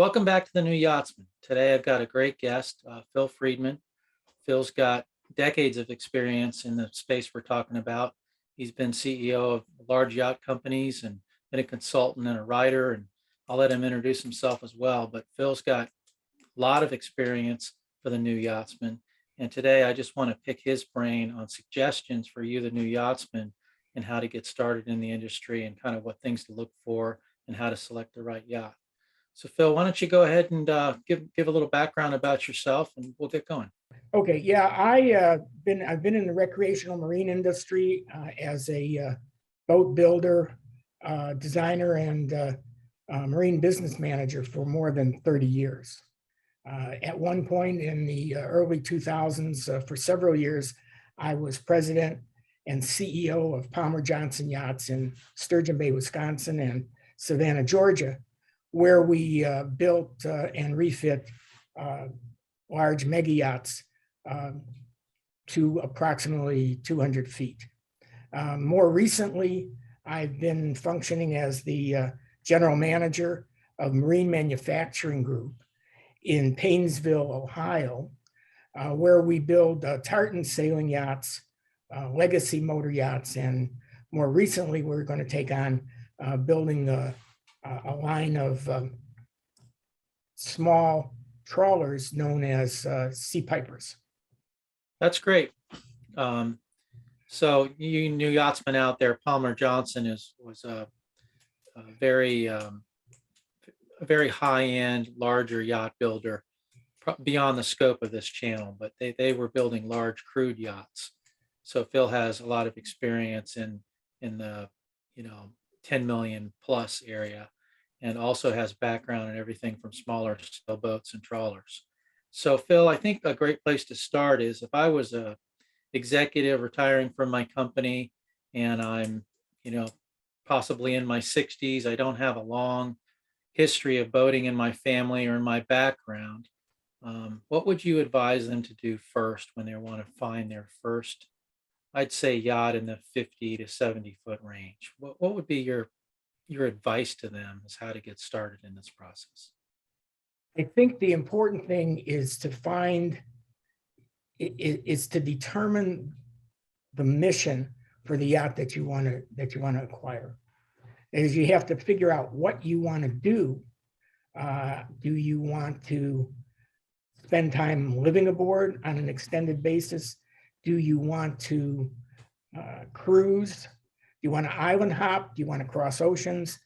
Welcome back to the new Yachtsman. Today I've got a great guest, Phil Friedman. Phil's got decades of experience in the space we're talking about. He's been CEO of large yacht companies and been a consultant and a writer, and I'll let him introduce himself as well. But Phil's got a lot of experience for the new Yachtsman. And today I just want to pick his brain on suggestions for you, the new Yachtsman, and how to get started in the industry and kind of what things to look for and how to select the right yacht. So Phil, why don't you go ahead and give a little background about yourself, and we'll get going. Okay, yeah, I've been in the recreational marine industry as a boat builder, designer, and marine business manager for more than 30 years. At one point in the early 2000s, for several years, I was president and CEO of Palmer Johnson Yachts in Sturgeon Bay, Wisconsin, and Savannah, Georgia, where we built and refit large mega yachts to approximately 200 feet. More recently, I've been functioning as the general manager of Marine Manufacturing Group in Paynesville, Ohio, where we build tartan sailing yachts, legacy motor yachts, and more recently, we're going to take on building a line of small trawlers known as sea pipers. That's great. So you new yachtsmen out there, Palmer Johnson was a very high-end, larger yacht builder beyond the scope of this channel, but they were building large crude yachts. So Phil has a lot of experience in the 10 million plus area, and also has background in everything from smaller sailboats and trawlers. So Phil, I think a great place to start is if I was a executive retiring from my company and I'm, possibly in my 60s, I don't have a long history of boating in my family or in my background. What would you advise them to do first when they want to find their first, I'd say, yacht in the 50 to 70 foot range? What would be your advice to them as how to get started in this process? I think the important thing is to determine the mission for the yacht that you want to acquire. Is you have to figure out what you want to do. Do you want to spend time living aboard on an extended basis? Do you want to cruise? Do you want to island hop? Do you want to cross oceans?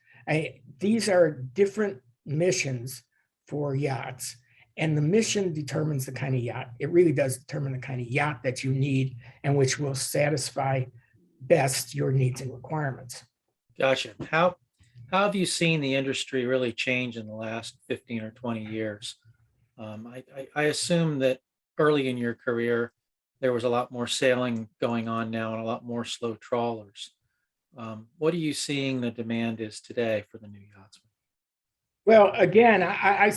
These are different missions for yachts, and the mission determines the kind of yacht. It really does determine the kind of yacht that you need and which will satisfy best your needs and requirements. Gotcha. How have you seen the industry really change in the last 15 or 20 years? I assume that early in your career, there was a lot more sailing going on now and a lot more slow trawlers. What are you seeing the demand is today for the new yachtsman? Well, again, I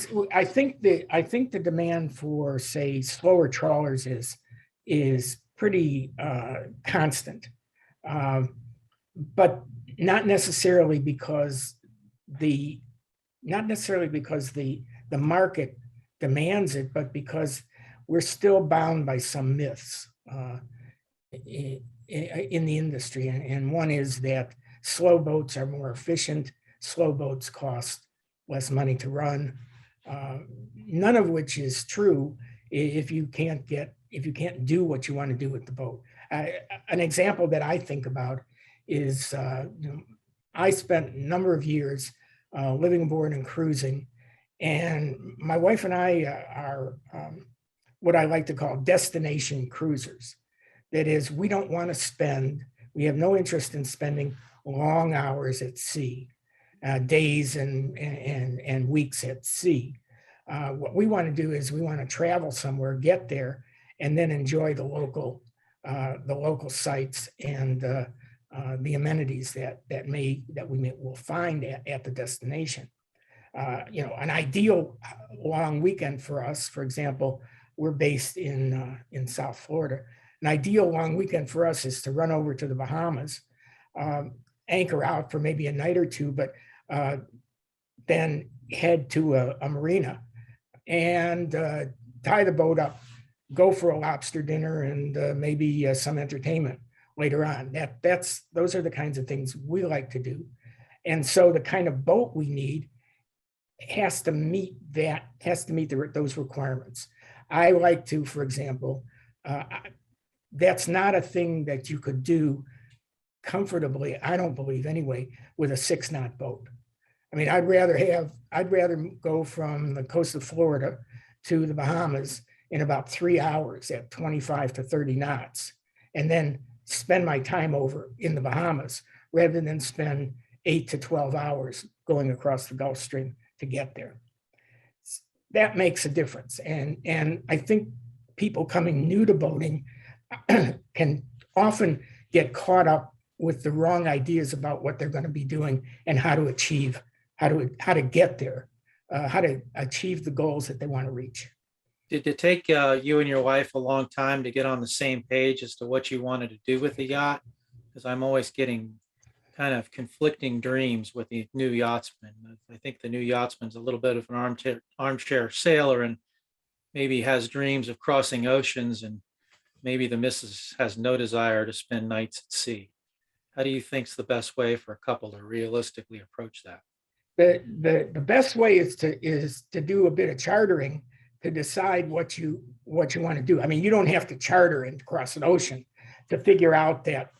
think the demand for, say, slower trawlers is pretty constant, but not necessarily because the market demands it, but because we're still bound by some myths in the industry, and one is that slow boats are more efficient. Slow boats cost less money to run, none of which is true if you can't do what you want to do with the boat. An example that I think about is I spent a number of years living aboard and cruising, and my wife and I are what I like to call destination cruisers. That is, we have no interest in spending long hours at sea. Days and weeks at sea. What we want to do is we want to travel somewhere, get there, and then enjoy the local sites and the amenities that we will find at the destination. An ideal long weekend for us, for example, we're based in South Florida. An ideal long weekend for us is to run over to the Bahamas, anchor out for maybe a night or two, but then head to a marina and tie the boat up, go for a lobster dinner and maybe some entertainment later on. Those are the kinds of things we like to do. And so the kind of boat we need has to meet those requirements. I like to, for example, that's not a thing that you could do comfortably, I don't believe anyway, with a 6-knot boat. I mean, I'd rather go from the coast of Florida to the Bahamas in about 3 hours at 25 to 30 knots, and then spend my time over in the Bahamas rather than spend 8 to 12 hours going across the Gulf Stream to get there. That makes a difference. And I think people coming new to boating can often get caught up with the wrong ideas about what they're going to be doing and how to get there, how to achieve the goals that they want to reach. Did it take you and your wife a long time to get on the same page as to what you wanted to do with the yacht? Because I'm always getting kind of conflicting dreams with the new yachtsman. I think the new yachtsman's a little bit of an armchair sailor and maybe has dreams of crossing oceans, and maybe the missus has no desire to spend nights at sea. How do you think's the best way for a couple to realistically approach that? The best way is to do a bit of chartering to decide what you want to do. I mean, you don't have to charter and cross an ocean to figure out that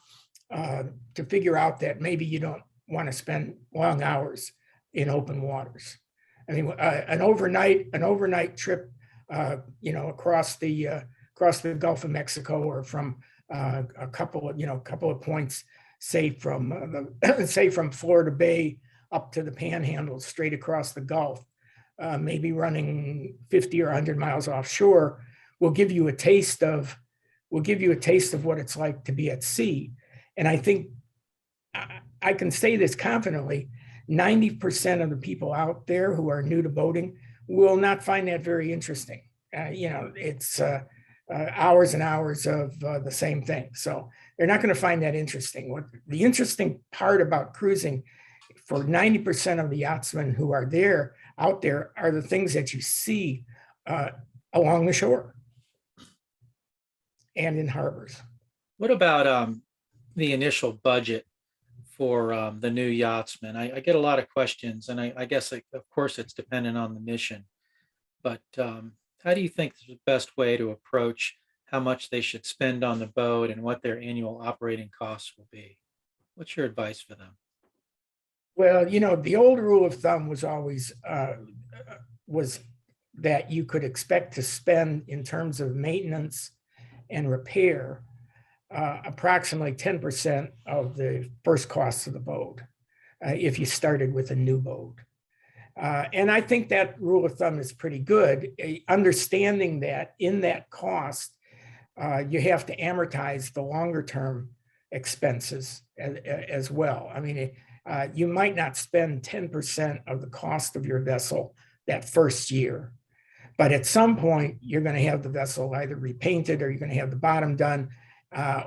maybe you don't want to spend long hours in open waters. I mean, an overnight trip, across the Gulf of Mexico, or from a couple of points, say from Florida Bay up to the Panhandle, straight across the Gulf, maybe running 50 or 100 miles offshore, will give you a taste of what it's like to be at sea. And I think I can say this confidently: 90% of the people out there who are new to boating will not find that very interesting. It's hours and hours of the same thing. So they're not going to find that interesting. What the interesting part about cruising for 90% of the yachtsmen who are out there are the things that you see along the shore and in harbors. What about the initial budget for the new yachtsman? I get a lot of questions, and I guess, of course, it's dependent on the mission. But how do you think is the best way to approach how much they should spend on the boat and what their annual operating costs will be? What's your advice for them? Well, the old rule of thumb was always was that you could expect to spend, in terms of maintenance and repair, approximately 10% of the first cost of the boat if you started with a new boat. And I think that rule of thumb is pretty good, understanding that in that cost, you have to amortize the longer term expenses as well. I mean, you might not spend 10% of the cost of your vessel that first year, but at some point you're going to have the vessel either repainted, or you're going to have the bottom done,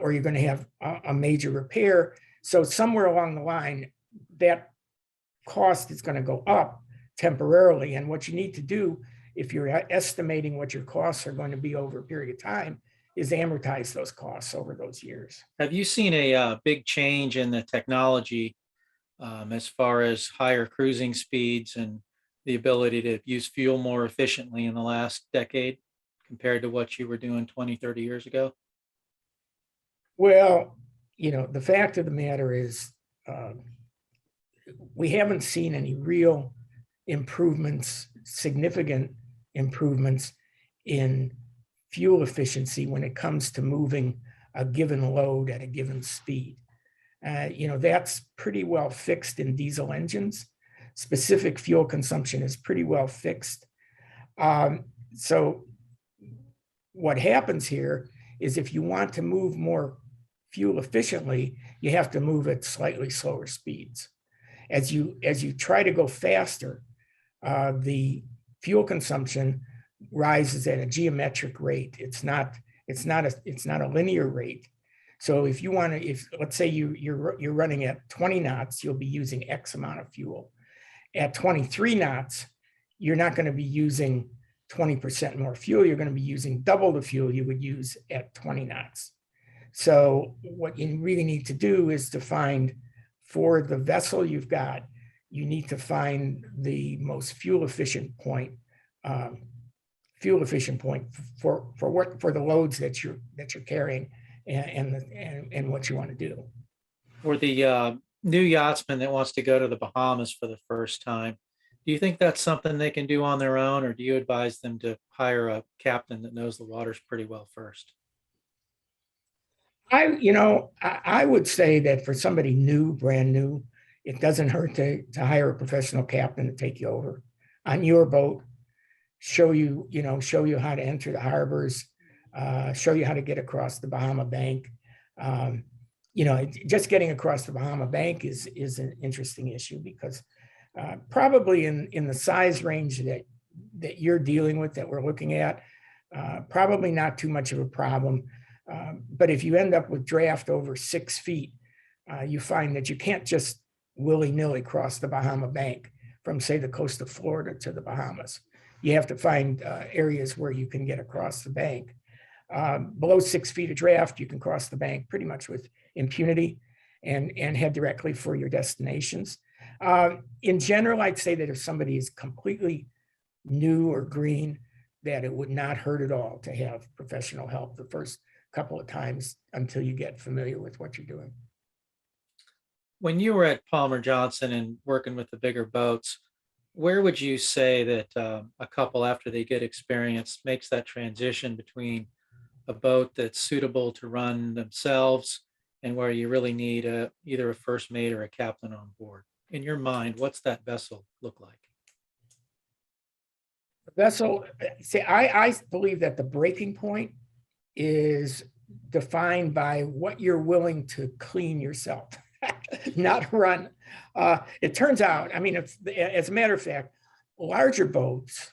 or you're going to have a major repair. So somewhere along the line, that cost is going to go up temporarily. And what you need to do, if you're estimating what your costs are going to be over a period of time, is amortize those costs over those years. Have you seen a big change in the technology as far as higher cruising speeds and the ability to use fuel more efficiently in the last decade compared to what you were doing 20, 30 years ago? Well, the fact of the matter is we haven't seen any real improvements, significant improvements in fuel efficiency when it comes to moving a given load at a given speed. That's pretty well fixed in diesel engines. Specific fuel consumption is pretty well fixed. So what happens here is, if you want to move more fuel efficiently, you have to move at slightly slower speeds. As you try to go faster, the fuel consumption rises at a geometric rate. It's not a linear rate. So if let's say you're running at 20 knots, you'll be using X amount of fuel. At 23 knots, you're not going to be using 20% more fuel. You're going to be using double the fuel you would use at 20 knots. So what you really need to do is to find, for the vessel you've got, you need to find the most fuel efficient point for the loads that you're carrying and what you want to do. For the new yachtsman that wants to go to the Bahamas for the first time, do you think that's something they can do on their own, or do you advise them to hire a captain that knows the waters pretty well first? I would say that for somebody new, brand new, it doesn't hurt to hire a professional captain to take you over on your boat, show you how to enter the harbors, show you how to get across the Bahama Bank. Just getting across the Bahama Bank is an interesting issue because probably in the size range that you're dealing with, that we're looking at, probably not too much of a problem. But if you end up with draft over 6 feet, you find that you can't just willy-nilly cross the Bahama Bank from, say, the coast of Florida to the Bahamas. You have to find areas where you can get across the bank. Below 6 feet of draft, you can cross the bank pretty much with impunity and head directly for your destinations. In general, I'd say that if somebody is completely new or green, that it would not hurt at all to have professional help the first couple of times until you get familiar with what you're doing. When you were at Palmer Johnson and working with the bigger boats, where would you say that a couple, after they get experience, makes that transition between a boat that's suitable to run themselves and where you really need either a first mate or a captain on board? In your mind, what's that vessel look like? The vessel, see, I believe that the breaking point is defined by what you're willing to clean yourself, not run. It turns out, as a matter of fact, larger boats,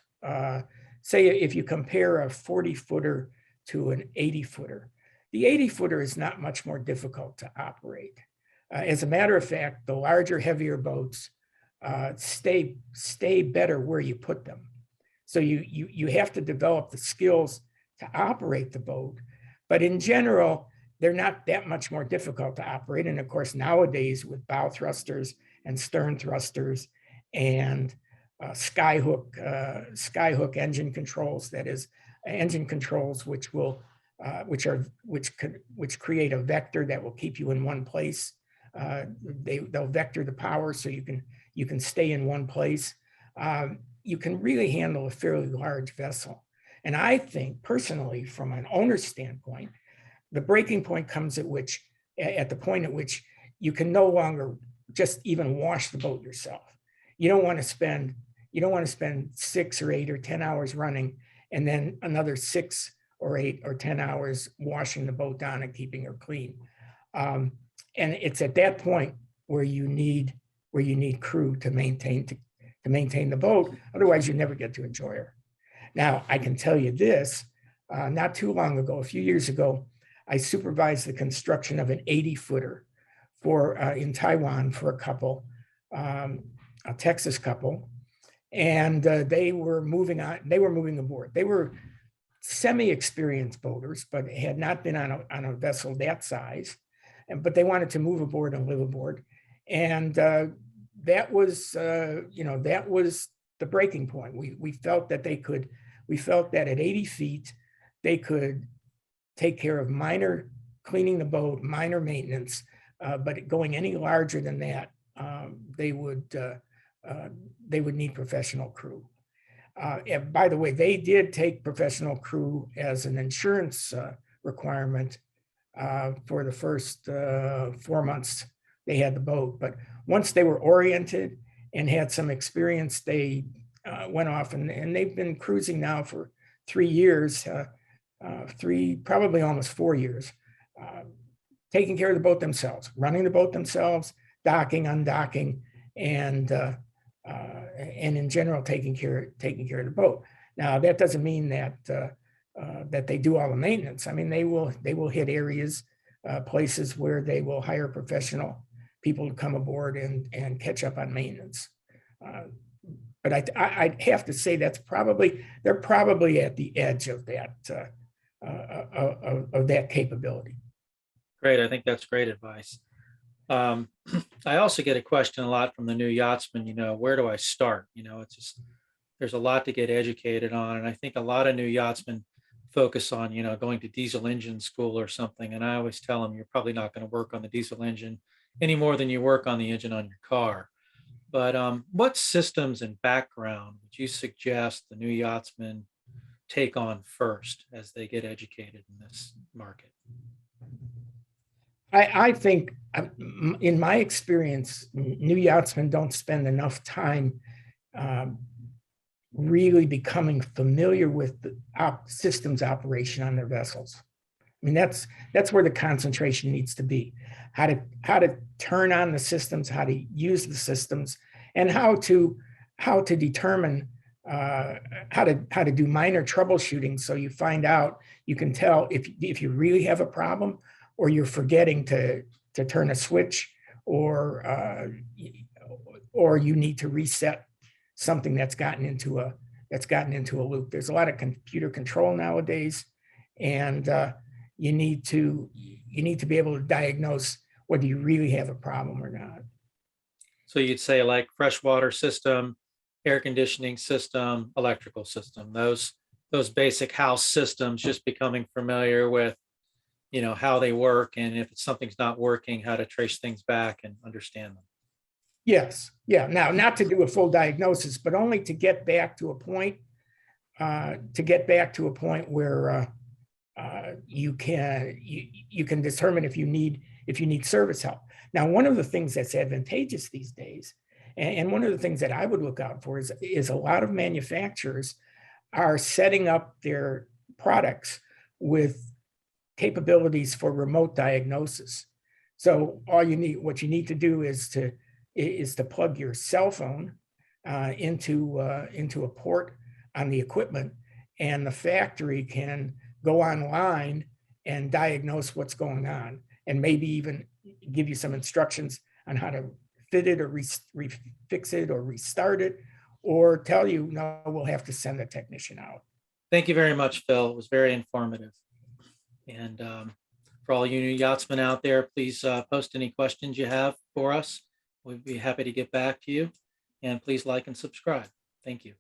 say if you compare a 40-footer to an 80-footer, the 80-footer is not much more difficult to operate. As a matter of fact, the larger, heavier boats stay better where you put them. So you have to develop the skills to operate the boat, but in general, they're not that much more difficult to operate. And of course, nowadays with bow thrusters and stern thrusters and skyhook engine controls, that is, engine controls which create a vector that will keep you in one place. They'll vector the power so you can stay in one place. You can really handle a fairly large vessel. And I think personally, from an owner's standpoint, the breaking point comes at the point at which you can no longer just even wash the boat yourself. You don't want to spend 6 or 8 or 10 hours running and then another 6 or 8 or 10 hours washing the boat down and keeping her clean. And it's at that point where you need crew to maintain the boat. Otherwise, you never get to enjoy her. Now, I can tell you this, not too long ago, a few years ago, I supervised the construction of an 80-footer in Taiwan for a couple, a Texas couple, and they were moving aboard. They were semi-experienced boaters, but had not been on a vessel that size, but they wanted to move aboard and live aboard. And that was the breaking point. We felt that at 80 feet, they could take care of minor cleaning the boat, minor maintenance, but going any larger than that, they would need professional crew. And by the way, they did take professional crew as an insurance requirement for the first 4 months they had the boat. But once they were oriented and had some experience, they went off and they've been cruising now for 3 years, probably almost 4 years, taking care of the boat themselves, running the boat themselves, docking, undocking, and in general taking care of the boat. Now that doesn't mean that they do all the maintenance. I mean, they will hit areas, places where they will hire professional people to come aboard and catch up on maintenance. But I'd have to say they're probably at the edge of that capability. Great. I think that's great advice. I also get a question a lot from the new yachtsmen, where do I start? It's just, there's a lot to get educated on. And I think a lot of new yachtsmen focus on, going to diesel engine school or something. And I always tell them, you're probably not going to work on the diesel engine any more than you work on the engine on your car. But what systems and background would you suggest the new yachtsmen take on first as they get educated in this market? I think, in my experience, new yachtsmen don't spend enough time really becoming familiar with the systems operation on their vessels. I mean, that's where the concentration needs to be. How to turn on the systems, how to use the systems, and how to determine how to do minor troubleshooting. So you find out, you can tell if you really have a problem, or you're forgetting to turn a switch, or you need to reset something that's gotten into a loop. There's a lot of computer control nowadays, and you need to be able to diagnose whether you really have a problem or not. So you'd say like freshwater system, air conditioning system, electrical system, those basic house systems, just becoming familiar with, how they work, and if something's not working, how to trace things back and understand them. Yes. Yeah. Now, not to do a full diagnosis, but only to get back to a point, where you can determine if you need service help. Now, one of the things that's advantageous these days, and one of the things that I would look out for, is a lot of manufacturers are setting up their products with capabilities for remote diagnosis. So what you need to do is to plug your cell phone into a port on the equipment, and the factory can go online and diagnose what's going on, and maybe even give you some instructions on how to fit it, or fix it, or restart it, or tell you, no, we'll have to send a technician out. Thank you very much, Phil. It was very informative. And for all you new yachtsmen out there, please post any questions you have for us. We'd be happy to get back to you. And please like and subscribe. Thank you.